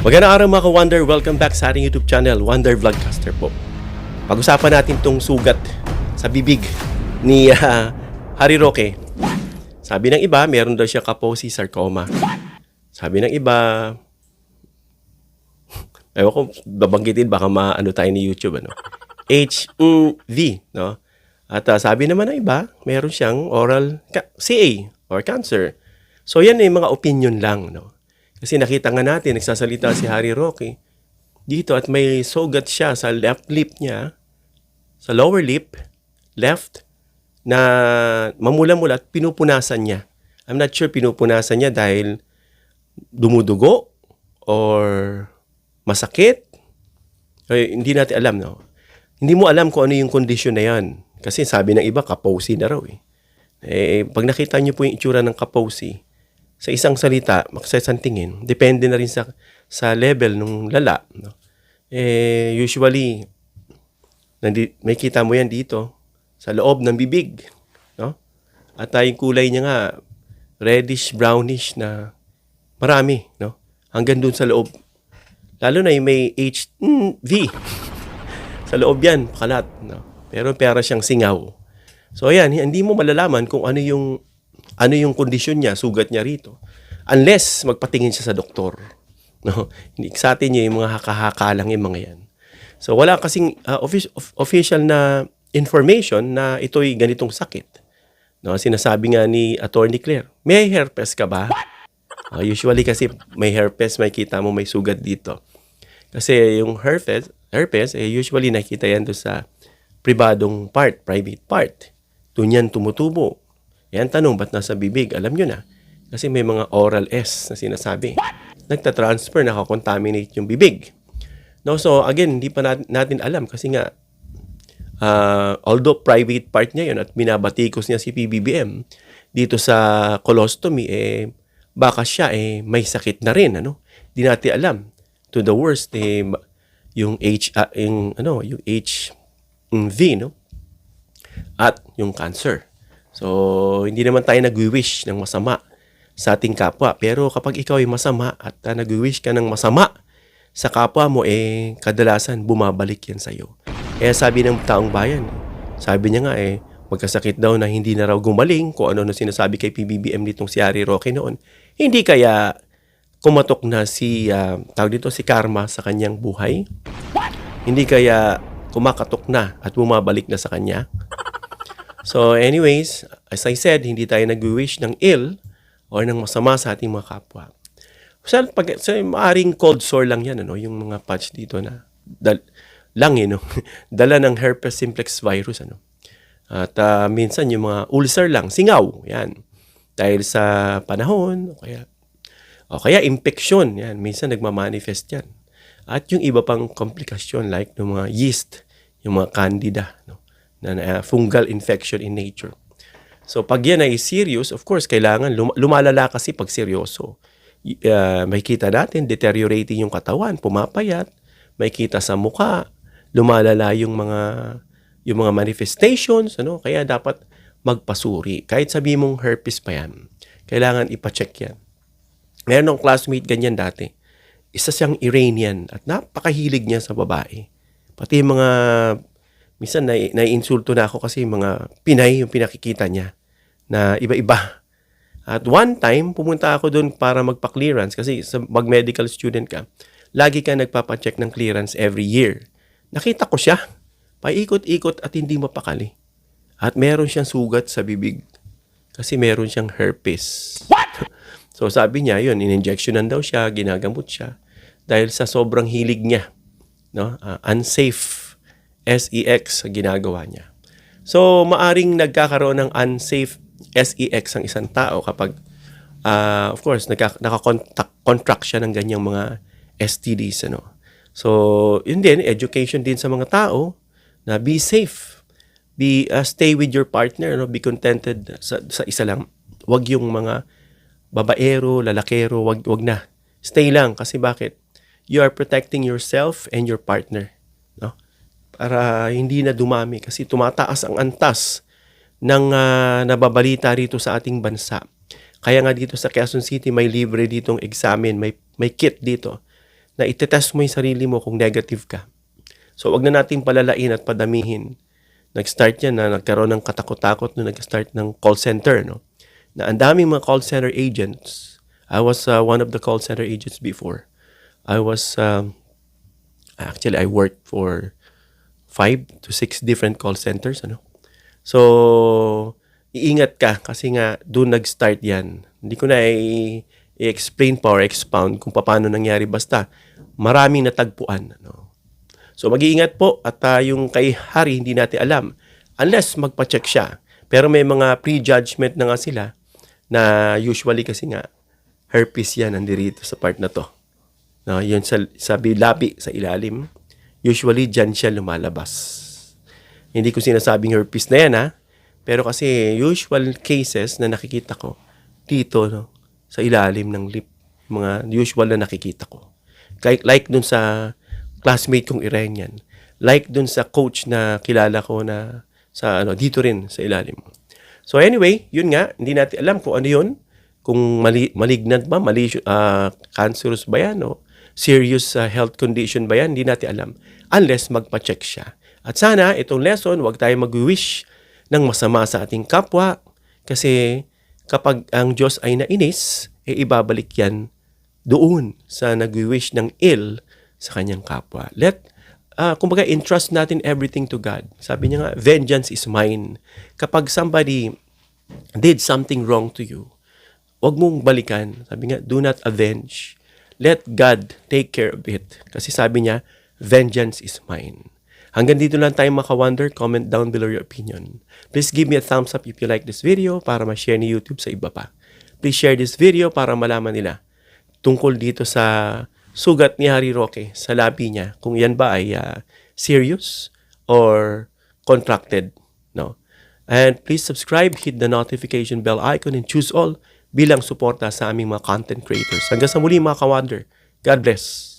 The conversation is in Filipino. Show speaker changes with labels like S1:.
S1: Magandang araw mga ka-Wonder. Welcome back sa ating YouTube channel, Wonder Vlogcaster po. Pag-usapan natin tong sugat sa bibig ni Harry Roque. Sabi ng iba, meron daw siya Kaposi sarcoma. Sabi ng iba, ewan ko, babanggitin baka maano tayo ni YouTube, ano? HV, no? At sabi naman ng iba, meron siyang oral CA or cancer. So yan ay mga opinion lang, no? Kasi nakita nga natin, nagsasalita si Harry Roque dito at may sugat siya sa left lip niya, sa lower lip, left, na mamula-mula at pinupunasan niya. I'm not sure pinupunasan niya dahil dumudugo or masakit. Hindi natin alam, no? Hindi mo alam kung ano yung kondisyon na yan. Kasi sabi ng iba, Kaposi na raw eh. Pag nakita niyo po yung itsura ng Kaposi, sa isang salita, maksasang tingin, depende na rin sa level ng lala. No? Usually, may kita mo yan dito, sa loob ng bibig. No? At yung kulay niya nga, reddish, brownish na marami. No? Hanggang dun sa loob. Lalo na yung may HV. Sa loob yan, pakalat. No? Pero para siyang singaw. So ayan, hindi mo malalaman kung ano yung kondisyon niya, sugat niya rito. Unless magpatingin siya sa doktor. No? Hindi sa atin yung mga haka-haka lang yung mga yan. So wala kasing official na information na ito'y ganitong sakit. No? Sinasabi nga ni Attorney Claire, may herpes ka ba? Usually kasi may herpes, may kita mo may sugat dito. Kasi yung herpes usually nakita yan doon sa pribadong part, private part. Doon yan tumutubo. Yan tanong, ba't nasa bibig? Alam nyo na. Kasi may mga oral S na sinasabi. Nagtatransfer, nakakontaminate yung bibig. No, so again, hindi pa natin alam kasi nga, although private part niya yun at binabatikos niya si PBBM dito sa colostomy, baka siya may sakit na rin. Ano? Hindi natin alam. To the worst, yung HV, no? At yung cancer. So, hindi naman tayo nag-wish ng masama sa ating kapwa. Pero kapag ikaw ay masama at nag-wish ka ng masama sa kapwa mo, kadalasan bumabalik yan sa'yo. Kaya sabi ng taong bayan, sabi niya nga magkasakit daw na hindi na raw gumaling kung ano na sinasabi kay PBBM nitong si Harry Roque noon. Hindi kaya kumatok na si karma sa kanyang buhay? Hindi kaya kumakatok na at bumabalik na sa kanya? So anyways, as I said, hindi tayo nag-wish ng ill or ng masama sa ating mga kapwa. So maaring cold sore lang yan, ano? Yung mga patch dito na no? Dala ng herpes simplex virus. Ano? At minsan yung mga ulcer lang, singaw. Yan. Dahil sa panahon, o kaya infection. Yan. Minsan nagmamanifest yan. At yung iba pang komplikasyon like yung mga yeast, yung mga candida, no? Na fungal infection in nature. So pag yan ay serious, of course, kailangan lumalala kasi pag seryoso. May kita natin, deteriorating yung katawan, pumapayat, may kita sa mukha, lumalala yung mga manifestations, ano? Kaya dapat magpasuri. Kahit sabi mong herpes pa yan, kailangan ipacheck yan. Meron ng classmate ganyan dati. Isa siyang Iranian at napakahilig niya sa babae. Pati mga minsan naiinsulto na ako kasi mga Pinay yung pinakikita niya na iba-iba. At one time, pumunta ako doon para magpa-clearance kasi sa mag-medical student ka, lagi ka nagpapacheck ng clearance every year. Nakita ko siya, paikot-ikot at hindi mapakali. At meron siyang sugat sa bibig kasi meron siyang herpes. What? So sabi niya, yun, in-injectionan daw siya, ginagamot siya dahil sa sobrang hilig niya. No? Unsafe SEX ginagawa niya. So, maaring nagkakaroon ng unsafe SEX ang isang tao kapag, of course, nakakontract siya ng ganyang mga STDs. Ano? So, yun din, education din sa mga tao na be safe. Stay with your partner. No? Be contented sa isa lang. Wag yung mga babaero, lalakero, wag na. Stay lang. Kasi bakit? You are protecting yourself and your partner. No? Para hindi na dumami kasi tumataas ang antas ng nababalita rito sa ating bansa. Kaya nga dito sa Quezon City may libre ditong examen, may kit dito na itetest mo yung sarili mo kung negative ka. So, wag na nating palalain at padamihin. Nag-start yan na nagkaroon ng katakot-takot nung nag-start ng call center, no? Na ang daming mga call center agents. I was one of the call center agents before. I was, actually, I worked for 5 to 6 different call centers, ano? So, iingat ka kasi nga doon nag-start yan. Hindi ko na i-explain pa or expound kung paano nangyari, basta maraming natagpuan, ano? So mag-iingat po at yung kay Harry hindi natin alam unless magpa-check siya. Pero may mga prejudgment na nga sila na usually kasi nga herpes yan nandirito sa part na to. No, yun sa labi sa ilalim. Usually dyan siya lumalabas. Hindi ko sinasabing herpes na yan ha. Pero kasi usual cases na nakikita ko dito, no, sa ilalim ng lip, mga usual na nakikita ko. Like dun sa classmate kong Iranian. Like dun sa coach na kilala ko na sa dito rin sa ilalim. So anyway, yun nga, hindi natin alam kung ano yun, kung malignant ba, cancerous ba yan, o serious health condition ba yan, hindi natin alam unless magpa-check siya. At sana itong lesson, wag tayo mag-wish ng masama sa ating kapwa kasi kapag ang Diyos ay nainis, ibabalik yan doon sa nag-wish ng ill sa kanyang kapwa. Kumbaga, entrust natin everything to God. Sabi niya nga, vengeance is mine. Kapag somebody did something wrong to you, wag mong balikan. Sabi nga, do not avenge. Let God take care of it. Kasi sabi niya, vengeance is mine. Hanggang dito lang tayo maka-wonder. Comment down below your opinion. Please give me a thumbs up if you like this video para ma-share ni YouTube sa iba pa. Please share this video para malaman nila tungkol dito sa sugat ni Harry Roque sa labi niya, kung yan ba ay serious or contracted, no? And please subscribe, hit the notification bell icon, and choose all bilang suporta sa aming mga content creators. Hanggang sa muli mga ka-wonder. God bless.